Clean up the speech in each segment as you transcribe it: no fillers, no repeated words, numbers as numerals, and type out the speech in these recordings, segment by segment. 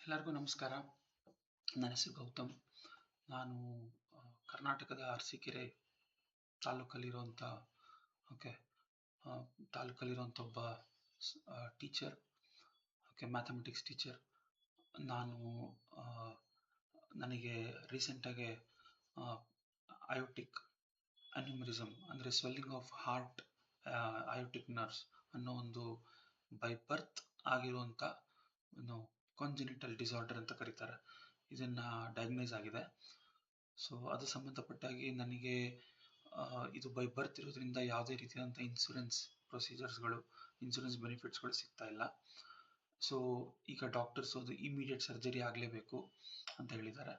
ಎಲ್ಲರಿಗೂ ನಮಸ್ಕಾರ. ನನ್ನ ಹೆಸರು ಗೌತಮ್. ನಾನು ಕರ್ನಾಟಕದ ಅರಸೀಕೆರೆ ತಾಲೂಕಲ್ಲಿರುವಂಥ ಓಕೆ ತಾಲೂಕಲ್ಲಿರುವಂಥ ಒಬ್ಬ ಟೀಚರ್, ಮ್ಯಾಥಮೆಟಿಕ್ಸ್ ಟೀಚರ್. ನಾನು ನನಗೆ ರೀಸೆಂಟಾಗಿ ಅಯೋಟಿಕ್ ಅನ್ಯೂಮರಿಸಮ್ ಅಂದರೆ swelling of heart aortic nerves ಅನ್ನೋ ಒಂದು ಬೈ ಬರ್ತ್ ಆಗಿರುವಂಥ ಒಂದು ಕಾಂಜೆನಿಟಲ್ ಡಿಸಾರ್ಡರ್ ಅಂತ ಕರೀತಾರೆ. ಇದನ್ನು ಡಯಾಗ್ನೈಸ್ ಆಗಿದೆ. ಸೊ ಅದು ಸಂಬಂಧಪಟ್ಟಾಗಿ ನನಗೆ ಇದು ಬೈ ಬರ್ತ್ ಇರೋದ್ರಿಂದ ಯಾವುದೇ ರೀತಿಯಾದಂಥ ಪ್ರೊಸೀಜರ್ಸ್ಗಳು, ಇನ್ಶೂರೆನ್ಸ್ ಬೆನಿಫಿಟ್ಸ್ಗಳು ಸಿಗ್ತಾ ಇಲ್ಲ. ಸೊ ಈಗ ಡಾಕ್ಟರ್ಸ್ ಅದು ಇಮಿಡಿಯೇಟ್ ಸರ್ಜರಿ ಆಗಲೇಬೇಕು ಅಂತ ಹೇಳಿದ್ದಾರೆ.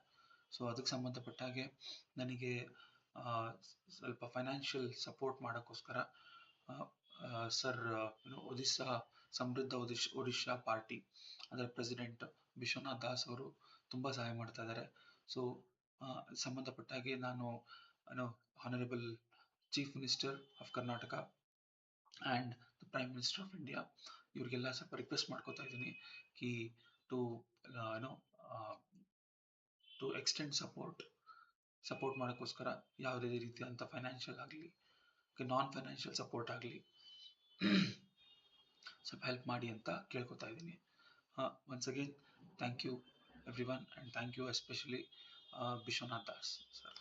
ಸೊ ಅದಕ್ಕೆ ಸಂಬಂಧಪಟ್ಟ ಹಾಗೆ ನನಗೆ ಸ್ವಲ್ಪ ಫೈನಾನ್ಷಿಯಲ್ ಸಪೋರ್ಟ್ ಮಾಡೋಕ್ಕೋಸ್ಕರ ಸರ್ ಒಡಿಸ್ಸಾ ಸಮೃದ್ಧ ಒಡಿಶಾ ಪಾರ್ಟಿ ಅದರ ಪ್ರೆಸಿಡೆಂಟ್ ವಿಶ್ವನಾಥ್ ದಾಸ್ ಅವರು ತುಂಬ ಸಹಾಯ ಮಾಡ್ತಾ ಇದ್ದಾರೆ. ಸೊ ಸಂಬಂಧಪಟ್ಟ ಹಾಗೆ ನಾನು honourable chief minister of Karnataka and the prime minister of India ಇವರಿಗೆಲ್ಲ ಸ್ವಲ್ಪ ರಿಕ್ವೆಸ್ಟ್ ಮಾಡ್ಕೋತಾ ಇದ್ದೀನಿ ಕಿ ಟು ಟು ಎಕ್ಸ್ಟೆಂಡ್ ಸಪೋರ್ಟ್ ಮಾಡೋಕ್ಕೋಸ್ಕರ ಯಾವುದೇ ರೀತಿಯಾದಂಥ ಫೈನಾನ್ಷಿಯಲ್ ಆಗಲಿ ನಾನ್ ಫೈನಾನ್ಷಿಯಲ್ ಸಪೋರ್ಟ್ ಆಗಲಿ ಸ್ವಲ್ಪ ಹೆಲ್ಪ್ ಮಾಡಿ ಅಂತ ಕೇಳ್ಕೊತಾ ಇದ್ದೀನಿ. Once again, thank you everyone, and thank you especially Bishwanath Das sir.